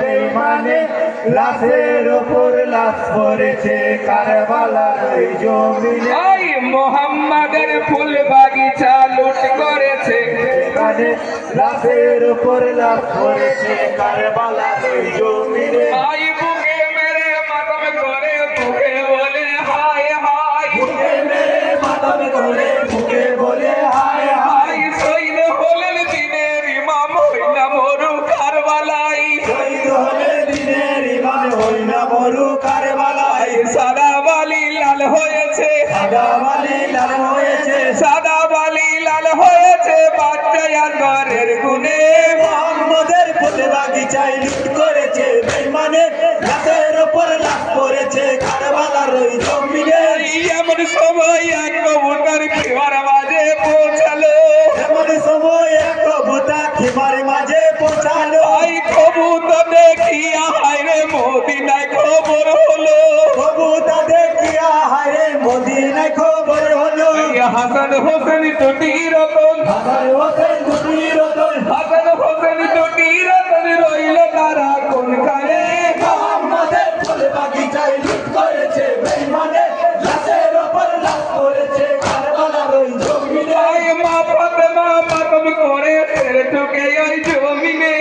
বেঈমানে লাশের উপর লাশ পড়েছে কারবালার ওই জমিনে। ওই মোহাম্মদের ফুল বাগিচা লুট করেছে, বেঈমানে লাশের উপর লাশ পড়েছে কারবালার ওই জমিনে। ওই বুকে মেরে মাতম করে বুকে বলে হায় হায়, বুকে মেরে মাতম করে বুকে বলে হায় হায়। ওই শহীদ হলেন দিনের ইমাম হইলা মরু কারবালাই, শহীদ হলে দিনের ইমাম হইল মরু কারবালায়। সাদা বালি লাল হয়েছে, সাদা বালি লাল হয়েছে, সাদা বালি লাল হয়েছে বাচ্চা আজগরের গুনে। মোহাম্মদের ফুল বাগিচায় লুট করেছে বেঈমানে লাশের উপর লাশ পড়েছে কারবালার ওই জমিনে। এমন সময় এক কবুতর খিবার মাঝে পৌঁছালো, এমন সময় এক কবুতর খিমার মাঝে পৌঁছালো। ওই কবুতর দেখিয়া হায়রে মদিনায় খবর হলো, কবুতর দেখিয়া হায়রে মদিনায় খবর হলো। হাসান হোসেন দুটি রতন, হাসান হোসেন দুটি রতন, হাসান হোসেন দুটি রতন রইল তারা কোনখানে। মোহাম্মদের ফুল বাগিচায় লুট করেছে বেঈমানে লাশের উপর লাশ পড়েছে কারবালার ওই জমিনে। ওই মা ফাতেমা মাতম করে ছেড়ে ঢুকে ওই জমিনে।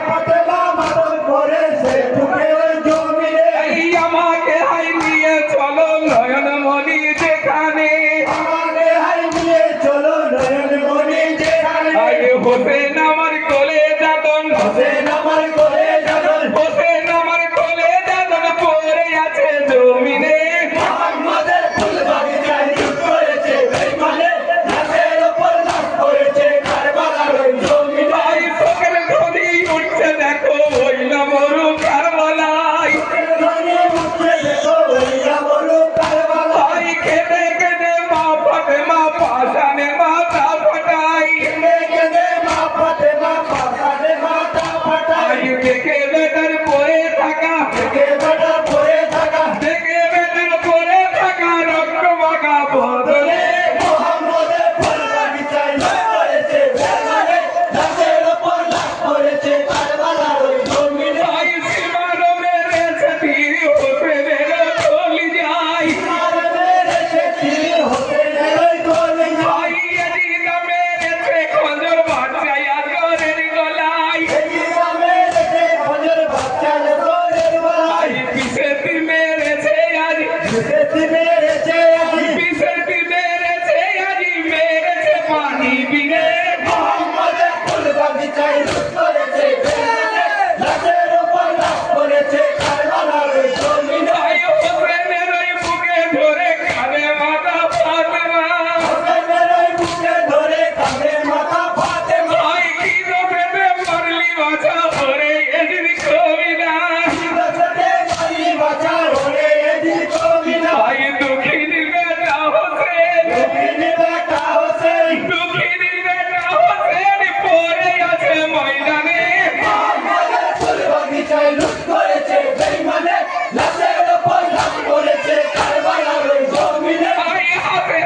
ফাতেমা মাতম করে সে ঢুকে ওই জমিনে। এই আমাকে হাই নিয়ে চলো নয়নমণি যেখানে, আমাকে হাই নিয়ে চলো নয়নমণি যেখানে। আই হোসেন আমার কোলে যাতন, হোসেন আমার কোলে যাবেন। হোসেন আমার কোলে যাতন পড়ে আছে জমিনে। মোহাম্মদের ফুল বাগিচায় লুট করেছে বেঈমানে লাশের উপর লাশ পড়েছে কারবালার ওই জমিনে। ভাই চোখের ধ্বনি উঠছে দেখো হইল মরু কারবালায়, ধ্বনি উঠছে দেখো হইয়া মরু কারবালায়। ভাই কেঁদে কেঁদে মা ফাতেমা পাশানে মাথা ফাটাই, কেঁদে কেঁদে মা ফাতেমা পাশানে মাথা ফাটায়। আই দেখে বেটার পরে থাকা, দেখে বেটা পড়ে থাকা, দেখে বেটার পরে থাকা রক্ত মাখা বদলে। মোহাম্মদের ফুল বাগিচায় লুট করেছে বেঈমানে লাশের উপর লাশ পড়েছে কারবালার ওই জমিনে। ভাই সীমানো মেরেছে তীর হোসেনের গলি যায়, আর মেরেছে তীর হোসেনের ওই গলায়। ভাই এদিকে মেরেছে খঞ্জর বাচ্চাই আজগরের গলায়, এদিকে মেরেছে খঞ্জর বাচ্চা আজগরের গলায়। ভাই পিছের তীর মেরেছে আজ, বিশেষি মেরেছে আজ। পিছের তীর মেরেছে আজ মেরেছে পানি বিনে। মোহাম্মদের ফুল বাগিচায় লুট করেছে বেঈমানে লাশের উপর লাশ পড়েছে কারবালার ওই জমিনে। ভাই হোসেনের ওই বুকে ধরে কাঁদে মাথা ফাতেমা, হোসেনের ওই বুকে ধরে কাঁদে মাথা ফাতেমা। ভাই কি দোষেতে মারলি বাছা ধরে এদিন কবিরা। বিরসতে মারি বাঁচা ওরে এদিক কবিনা। ভাই দুঃখিনীর বেটা হোসেন, দক্ষিণী বেটা হোসেন। দুঃখিনীর বেটা হোসেন পড়ে আছে ময়দানে। মোহাম্মদের ফুল বাগিচায় লুট করেছে বেঈমানে লাশের উপর লাশ পড়েছে কারবালার ওই জমিনে। ভাই হাতে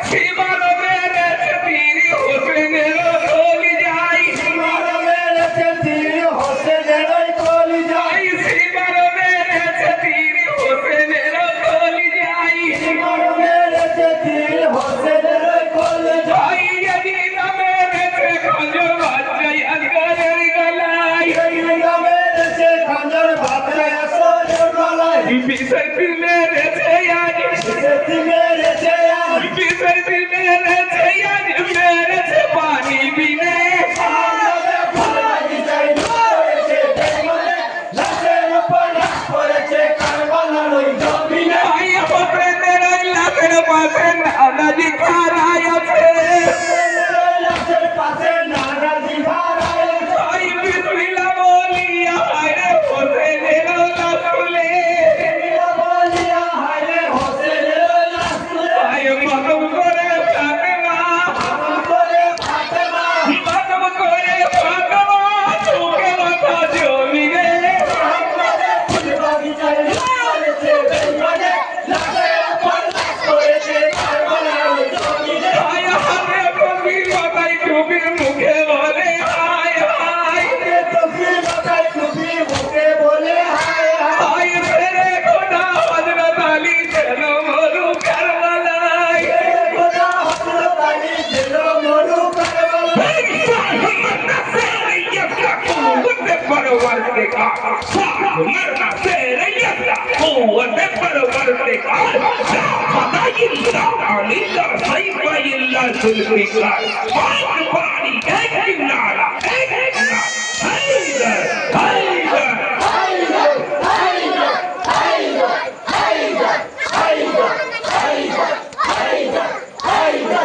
সীমানো মেরেছে তীর হোসেনের গলি যায়, সীমানো মেরেছে তীর হোসেনের ওই কলিজায়। ভাই সীমানো মেরেছে তীর হোসেনের গলি যায়, সীমানো মেরেছে তীর হোসেনের ওই কলিজায়। ভাই এদিন মেরেছে খঞ্জর বাচ্চাই আজগরের গলায়, এইটা মেরেছে খঞ্জর বাচ্চা আসরের গলায়। পিছের তীর মেরেছে আজ, বিশেষি মেরেছে আজ। পিছের তীর মেরেছে আজ মেরেছে পানি বিনে। মোহাম্মদের ফুল বাগিচায় লুট করেছে বেঈমানে লাশের উপর লাশ পড়েছে কারবালার ওই জমিনে। ভাই হোসেনের ওই লাশের পাশে নানাজি খাড়াই আছে, লাশের পাশে নানাজি ভাড়ায়। ভাই বিসমিল্লাহ বলিয়া হায়রে হোসেনের লাশ তুলে, বলিয়া হায়রে হোসেনের লাশ परवरदिगार साथ मरना सेरैयता कुव्वत परवरदिगार ला फदाइल्ला अलिल्ला सैफइल्ला जुल्फिकार पाक पानी एक किनारा हैदर हैदर हैदर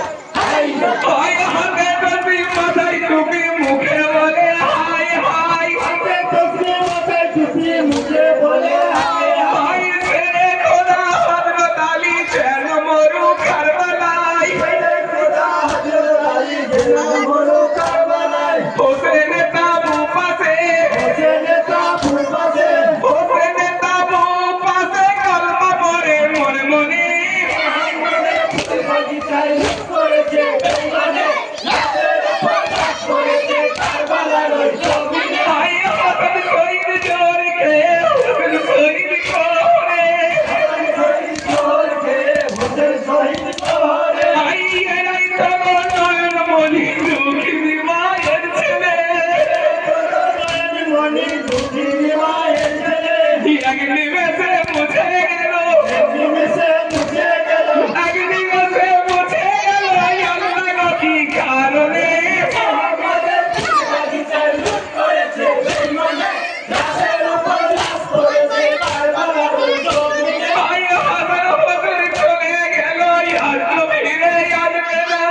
हाय हमें कभी माথায় টুপি মুখে বলে হাই হাই হাতে টুপি মাথায় টুপি মুখে বলে হাই হাই हाय तेरे खुदा हजरत अली चैन मोरू करबलाई খোদা হযরত আলী জেনা মরু কারবালায় हुसैन ताबू पासे হোসেন তাবু পাশে हुसैन ताबू पासे कलमा পড়ে মনে মনে বাগিচায় লুট করেছে বেঈমানে রাতের উপর রাত করেছে কারবালার ওই জমিনে हाय हसन শহীদ জোর কে हुसैन শহীদ করে হোসেন শহীদ শহরে हाय এরাই তো নয়ন মনি দুঃখী মায়ের ছেলে মনি দুঃখী মায়ের ছেলে এক নিমেষে মুছে গেল নিমেষে মুছে গেল এক নিমেষে মুছে গেল আল্লাহ কি কারণে মোহাম্মদের বাগিচায় লুট করেছে বেঈমানে রাতের উপর রাত করেছে কারবালার ওই জমিনে হায় হাসান হোসেন চলে গেল আর তো ফিরে আসবে না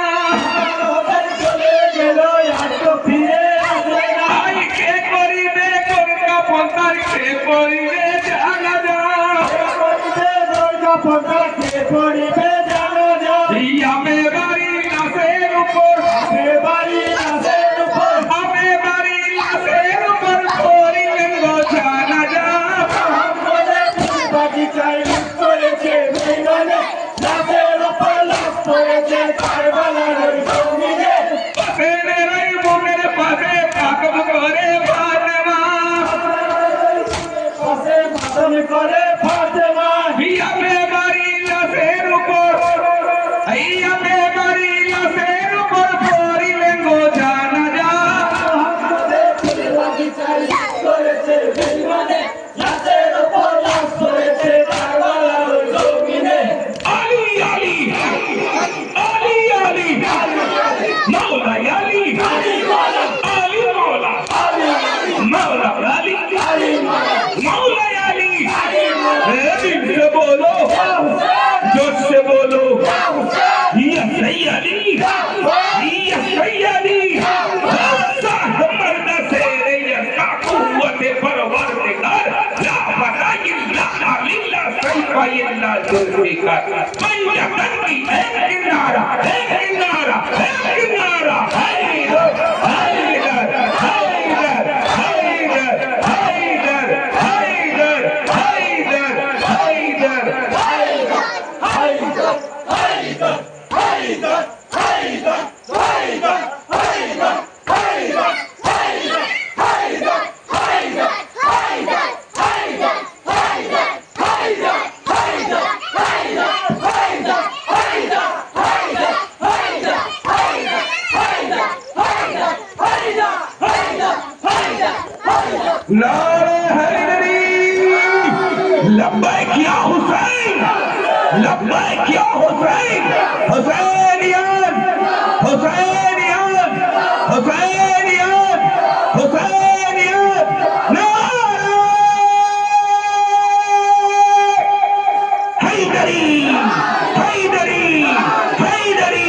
হোসেন চলে গেল আর তো ফিরে আসবে না হায় কে করিবে কোনটা পন্থার কে করিবে জানা যা পড়িবে জানো যা আমি বাড়ি লাশের উপর সে বাড়ি রাতের উপর আমি বাড়ি লাশের উপর করিবেন গো জানা যা মোহাম্মদের বাগিচায় লুট করেছে বেঈমানে রাতের উপর লাশ করেছে কারবালার ওই জমিনে হোসেনের এই বুকের পাশে পাকব করে ফাতেমা পাশে মাতম করে ফাতেমা আমি বাড়ি লাশের উপর আমি বাড়ি লাশের উপর করিবেন গো জানা যা মোহাম্মদের বাগিচায় লুট করেছে বেঈমানে রাতের উপর লাশ করেছে কারবালার ওই জমিনে আলী আলী আলী আলী মৌলা আলী আলী মৌলা मौला अली मौला अली दिल से बोलो जोश से बोलो या सैयदी या सैयदी मरना से या कुव्वत परवरदिगार ला फदाइल्ला अलिल्ला सैफइल्ला जुल्फिकार पंजतन की एक किनारा एक किनारा एक किनारा हैदर हैदर हैदर हैदर हैदर हैदर हैदर नारे हैदरी लब्बैक या हुसैन लब्बैक या हुसैन हुसैनियत हुसैनियत हुसैनियत हुसैनियत नारे हैदरी हैदरी हैदरी